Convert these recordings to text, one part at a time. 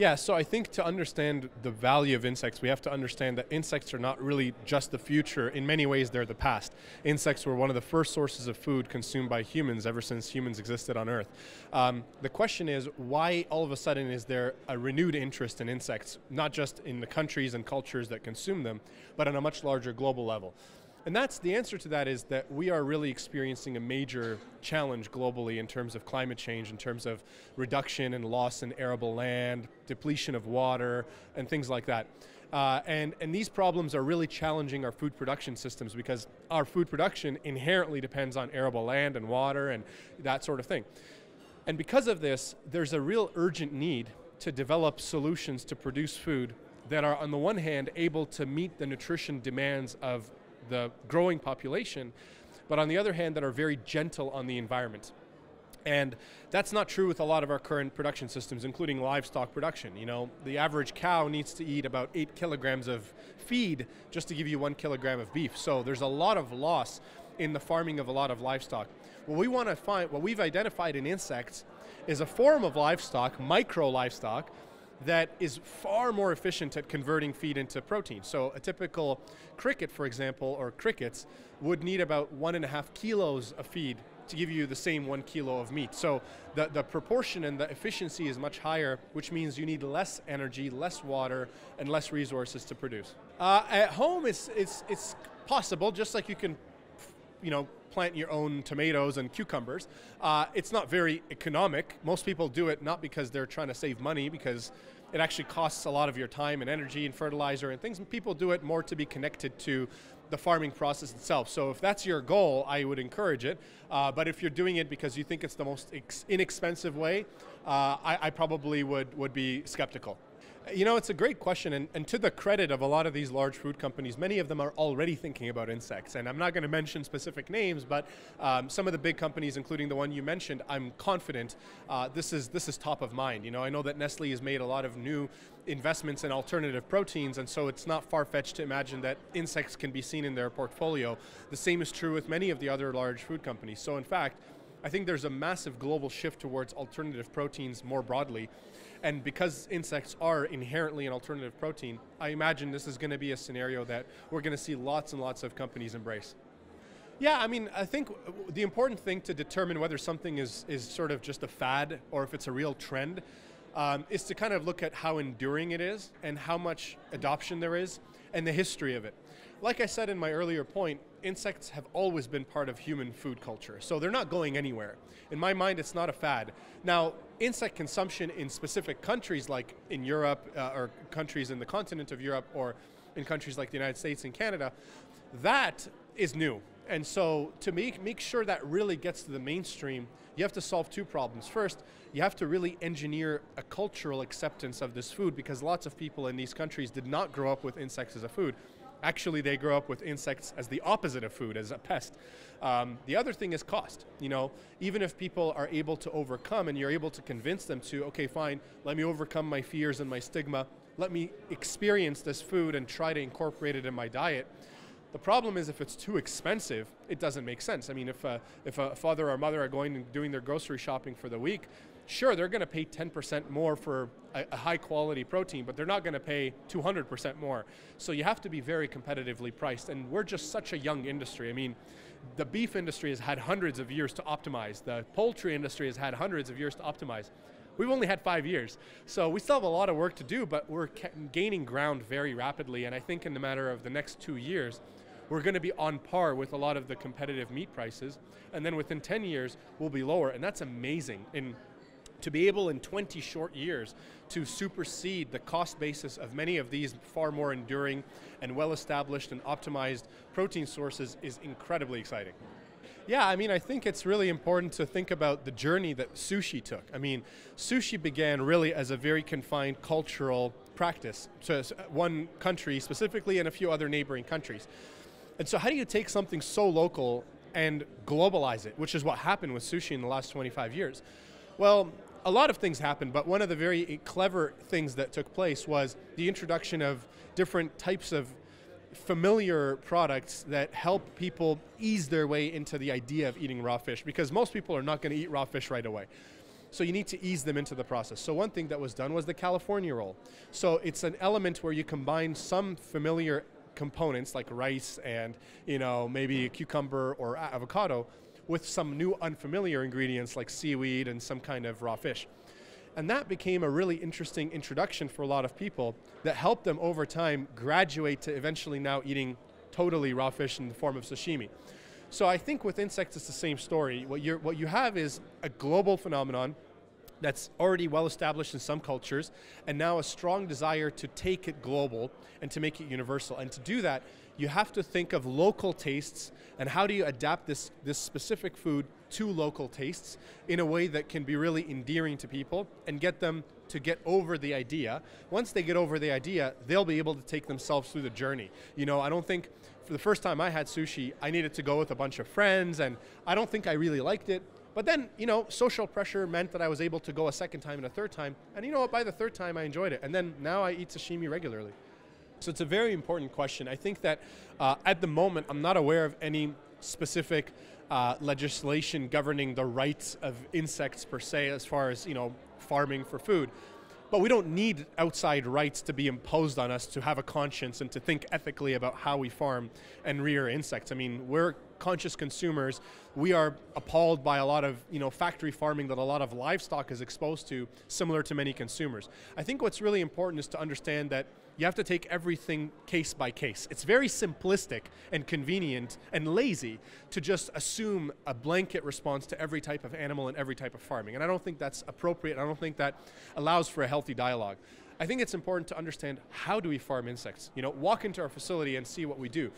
Yeah, so I think to understand the value of insects, we have to understand that insects are not really just the future. In many ways, they're the past. Insects were one of the first sources of food consumed by humans ever since humans existed on Earth. The question is, why all of a sudden is there a renewed interest in insects, not just in the countries and cultures that consume them, but on a much larger global level? And the answer to that is that we are really experiencing a major challenge globally in terms of climate change, in terms of reduction and loss in arable land, depletion of water, and things like that. And these problems are really challenging our food production systems because our food production inherently depends on arable land and water and that sort of thing. And because of this, there's a real urgent need to develop solutions to produce food that are, on the one hand, able to meet the nutrition demands of the growing population, but on the other hand, that are very gentle on the environment. And that's not true with a lot of our current production systems, including livestock production. You know, the average cow needs to eat about 8 kilograms of feed just to give you 1 kilogram of beef. So there's a lot of loss in the farming of a lot of livestock. What we want to find, what we've identified in insects, is a form of livestock, micro livestock, that is far more efficient at converting feed into protein. So a typical cricket, for example, or crickets, would need about 1.5 kilos of feed to give you the same 1 kilo of meat. So the proportion and the efficiency is much higher, which means you need less energy, less water, and less resources to produce. At home, it's possible, just like you can, plant your own tomatoes and cucumbers. It's not very economic. Most people do it not because they're trying to save money, because it actually costs a lot of your time and energy and fertilizer and things. And people do it more to be connected to the farming process itself. So if that's your goal, I would encourage it. But if you're doing it because you think it's the most inexpensive way, I probably would be skeptical. You know, it's a great question, and to the credit of a lot of these large food companies, many of them are already thinking about insects. And I'm not going to mention specific names, but some of the big companies, including the one you mentioned, I'm confident this is top of mind. You know, I know that Nestle has made a lot of new investments in alternative proteins, and so it's not far-fetched to imagine that insects can be seen in their portfolio. The same is true with many of the other large food companies. So in fact, I think there's a massive global shift towards alternative proteins more broadly. And because insects are inherently an alternative protein, I imagine this is going to be a scenario that we're going to see lots and lots of companies embrace. Yeah, I mean, I think the important thing to determine whether something is sort of just a fad or if it's a real trend is to kind of look at how enduring it is and how much adoption there is and the history of it. Like I said in my earlier point, insects have always been part of human food culture, so they're not going anywhere. In my mind, it's not a fad. Now, insect consumption in specific countries like in Europe or countries in the continent of Europe or in countries like the United States and Canada, that is new. And so to make sure that really gets to the mainstream, you have to solve two problems. First, you have to really engineer a cultural acceptance of this food, because lots of people in these countries did not grow up with insects as a food. Actually, they grow up with insects as the opposite of food, as a pest. The other thing is cost. You know, even if people are able to overcome and you're able to convince them to, okay, fine, let me overcome my fears and my stigma, let me experience this food and try to incorporate it in my diet. The problem is if it's too expensive, it doesn't make sense. I mean, if a father or mother are going and doing their grocery shopping for the week, sure, they're going to pay 10% more for a high quality protein, but they're not going to pay 200% more. So you have to be very competitively priced, and we're just such a young industry. I mean, the beef industry has had hundreds of years to optimize. The poultry industry has had hundreds of years to optimize. We've only had 5 years. So we still have a lot of work to do, but we're gaining ground very rapidly, and I think in the matter of the next 2 years, we're going to be on par with a lot of the competitive meat prices, and then within 10 years, we'll be lower, and that's amazing. To be able in 20 short years to supersede the cost basis of many of these far more enduring and well-established and optimized protein sources is incredibly exciting. Yeah, I mean, I think it's really important to think about the journey that sushi took. I mean, sushi began really as a very confined cultural practice to one country specifically and a few other neighboring countries. And so how do you take something so local and globalize it, which is what happened with sushi in the last 25 years? Well, a lot of things happened, but one of the very clever things that took place was the introduction of different types of familiar products that help people ease their way into the idea of eating raw fish, because most people are not going to eat raw fish right away. So you need to ease them into the process. So one thing that was done was the California roll. So it's an element where you combine some familiar components like rice and maybe a cucumber or avocado with some new unfamiliar ingredients like seaweed and some kind of raw fish. And that became a really interesting introduction for a lot of people that helped them over time graduate to eventually now eating totally raw fish in the form of sashimi. So I think with insects it's the same story. What you have is a global phenomenon that's already well established in some cultures, and now a strong desire to take it global and to make it universal. And to do that, you have to think of local tastes and how do you adapt this specific food to local tastes in a way that can be really endearing to people and get them to get over the idea. Once they get over the idea, they'll be able to take themselves through the journey. I don't think for the first time I had sushi, I needed to go with a bunch of friends, and I don't think I really liked it. But then, social pressure meant that I was able to go a second time and a third time. And you know what, by the third time I enjoyed it. And then now I eat sashimi regularly. So it's a very important question. I think that at the moment, I'm not aware of any specific legislation governing the rights of insects per se, as far as, farming for food. But we don't need outside rights to be imposed on us to have a conscience and to think ethically about how we farm and rear insects. I mean, we're conscious consumers. We are appalled by a lot of factory farming that a lot of livestock is exposed to, similar to many consumers. I think what's really important is to understand that you have to take everything case by case. It's very simplistic and convenient and lazy to just assume a blanket response to every type of animal and every type of farming. And I don't think that's appropriate. I don't think that allows for a healthy dialogue. I think it's important to understand, how do we farm insects? Walk into our facility and see what we do.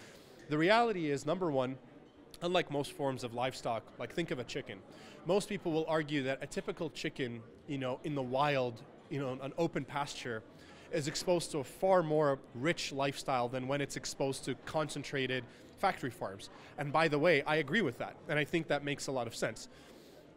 The reality is, number one, unlike most forms of livestock, like think of a chicken. Most people will argue that a typical chicken, in the wild, an open pasture, is exposed to a far more rich lifestyle than when it's exposed to concentrated factory farms. And by the way, I agree with that, and I think that makes a lot of sense.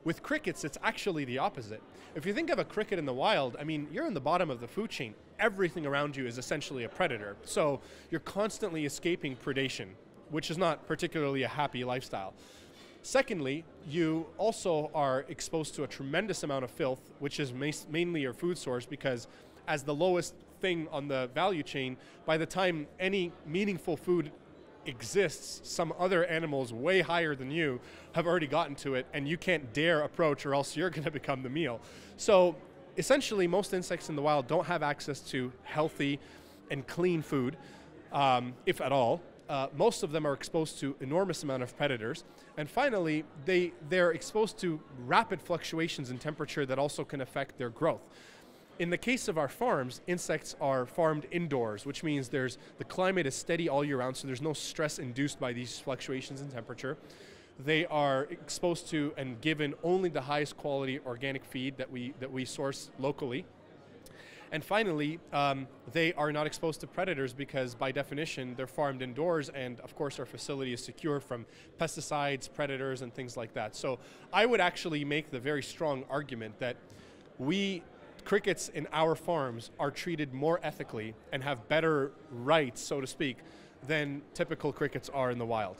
With crickets, it's actually the opposite. If you think of a cricket in the wild, you're in the bottom of the food chain. Everything around you is essentially a predator. So you're constantly escaping predation, which is not particularly a happy lifestyle. Secondly, you also are exposed to a tremendous amount of filth, which is mainly your food source, because as the lowest thing on the value chain, by the time any meaningful food exists, some other animals way higher than you have already gotten to it, and you can't dare approach, or else you're going to become the meal. So essentially, most insects in the wild don't have access to healthy and clean food, if at all. Most of them are exposed to enormous amount of predators. And finally, they're exposed to rapid fluctuations in temperature that also can affect their growth. In the case of our farms, insects are farmed indoors, which means the climate is steady all year round, so there's no stress induced by these fluctuations in temperature. They are exposed to and given only the highest quality organic feed that we source locally. And finally, they are not exposed to predators because by definition, they're farmed indoors, and of course our facility is secure from pesticides, predators, and things like that. So I would actually make the very strong argument that crickets in our farms are treated more ethically and have better rights, so to speak, than typical crickets are in the wild.